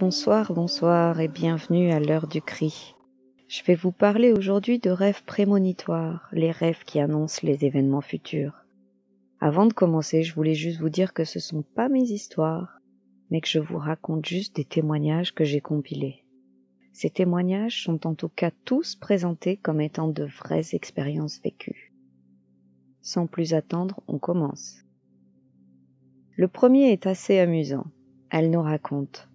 Bonsoir, bonsoir et bienvenue à l'heure du cri. Je vais vous parler aujourd'hui de rêves prémonitoires, les rêves qui annoncent les événements futurs. Avant de commencer, je voulais juste vous dire que ce sont pas mes histoires, mais que je vous raconte juste des témoignages que j'ai compilés. Ces témoignages sont en tout cas tous présentés comme étant de vraies expériences vécues. Sans plus attendre, on commence. Le premier est assez amusant. Elle nous raconte: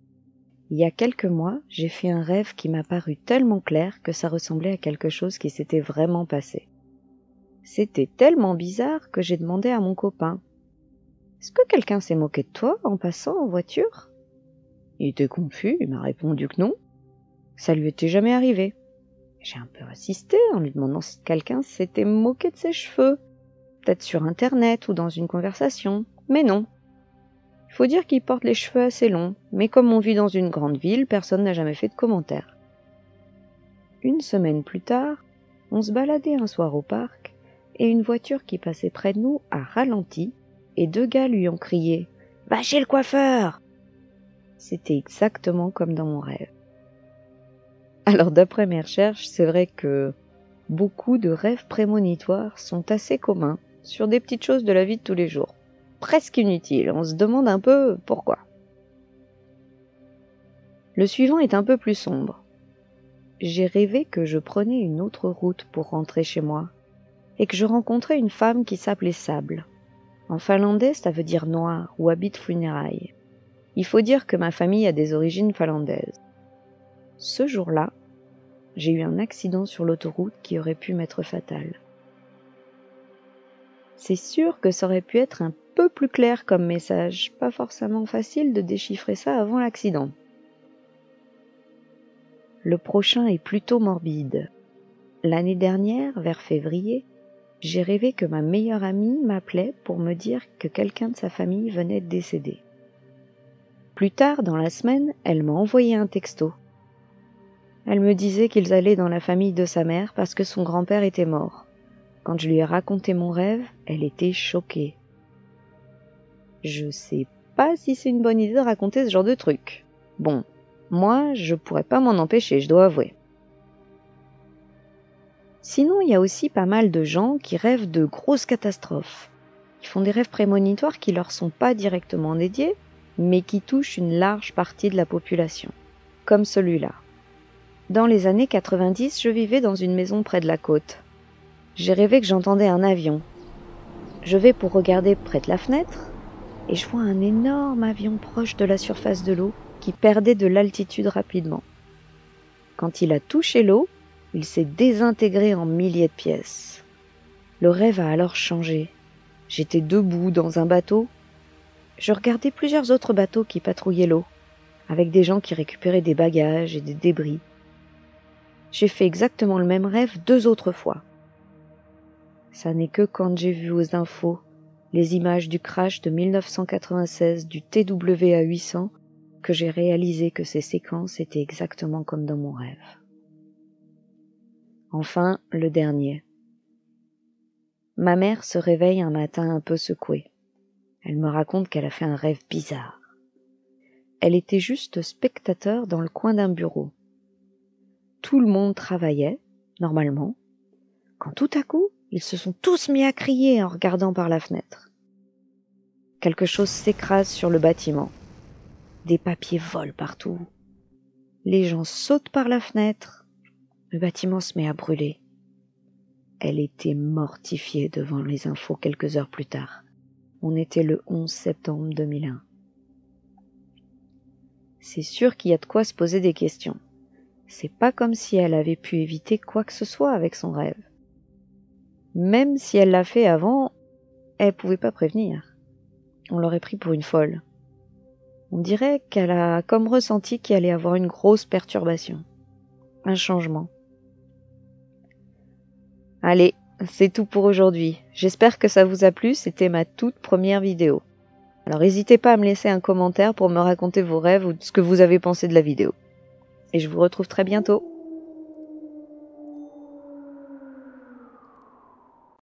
il y a quelques mois, j'ai fait un rêve qui m'a paru tellement clair que ça ressemblait à quelque chose qui s'était vraiment passé. C'était tellement bizarre que j'ai demandé à mon copain: est-ce que quelqu'un s'est moqué de toi en passant en voiture? Il était confus, il m'a répondu que non. Ça lui était jamais arrivé. J'ai un peu insisté en lui demandant si quelqu'un s'était moqué de ses cheveux, peut-être sur internet ou dans une conversation, mais non. Il faut dire qu'il porte les cheveux assez longs, mais comme on vit dans une grande ville, personne n'a jamais fait de commentaires. Une semaine plus tard, on se baladait un soir au parc, et une voiture qui passait près de nous a ralenti, et deux gars lui ont crié « Va chez le coiffeur !» C'était exactement comme dans mon rêve. Alors d'après mes recherches, c'est vrai que beaucoup de rêves prémonitoires sont assez communs sur des petites choses de la vie de tous les jours. Presque inutile, on se demande un peu pourquoi. Le suivant est un peu plus sombre. J'ai rêvé que je prenais une autre route pour rentrer chez moi et que je rencontrais une femme qui s'appelait Sable. En finlandais, ça veut dire noir ou habit de funérailles. Il faut dire que ma famille a des origines finlandaises. Ce jour-là, j'ai eu un accident sur l'autoroute qui aurait pu m'être fatal. C'est sûr que ça aurait pu être un peu plus clair comme message, pas forcément facile de déchiffrer ça avant l'accident. Le prochain est plutôt morbide. L'année dernière, vers février, j'ai rêvé que ma meilleure amie m'appelait pour me dire que quelqu'un de sa famille venait de décéder. Plus tard dans la semaine, elle m'a envoyé un texto. Elle me disait qu'ils allaient dans la famille de sa mère parce que son grand-père était mort. Quand je lui ai raconté mon rêve, elle était choquée. Je sais pas si c'est une bonne idée de raconter ce genre de truc. Bon, moi, je pourrais pas m'en empêcher, je dois avouer. Sinon, il y a aussi pas mal de gens qui rêvent de grosses catastrophes. Ils font des rêves prémonitoires qui leur sont pas directement dédiés, mais qui touchent une large partie de la population, comme celui-là. Dans les années 90, je vivais dans une maison près de la côte. J'ai rêvé que j'entendais un avion. Je vais pour regarder près de la fenêtre, et je vois un énorme avion proche de la surface de l'eau qui perdait de l'altitude rapidement. Quand il a touché l'eau, il s'est désintégré en milliers de pièces. Le rêve a alors changé. J'étais debout dans un bateau. Je regardais plusieurs autres bateaux qui patrouillaient l'eau, avec des gens qui récupéraient des bagages et des débris. J'ai fait exactement le même rêve 2 autres fois. Ça n'est que quand j'ai vu aux infos les images du crash de 1996 du TWA 800 que j'ai réalisé que ces séquences étaient exactement comme dans mon rêve. Enfin, le dernier. Ma mère se réveille un matin un peu secouée. Elle me raconte qu'elle a fait un rêve bizarre. Elle était juste spectateur dans le coin d'un bureau. Tout le monde travaillait, normalement, quand tout à coup, ils se sont tous mis à crier en regardant par la fenêtre. Quelque chose s'écrase sur le bâtiment. Des papiers volent partout. Les gens sautent par la fenêtre. Le bâtiment se met à brûler. Elle était mortifiée devant les infos quelques heures plus tard. On était le 11 septembre 2001. C'est sûr qu'il y a de quoi se poser des questions. C'est pas comme si elle avait pu éviter quoi que ce soit avec son rêve. Même si elle l'a fait avant, elle pouvait pas prévenir. On l'aurait pris pour une folle. On dirait qu'elle a comme ressenti qu'il allait avoir une grosse perturbation. Un changement. Allez, c'est tout pour aujourd'hui. J'espère que ça vous a plu, c'était ma toute première vidéo. Alors n'hésitez pas à me laisser un commentaire pour me raconter vos rêves ou ce que vous avez pensé de la vidéo. Et je vous retrouve très bientôt.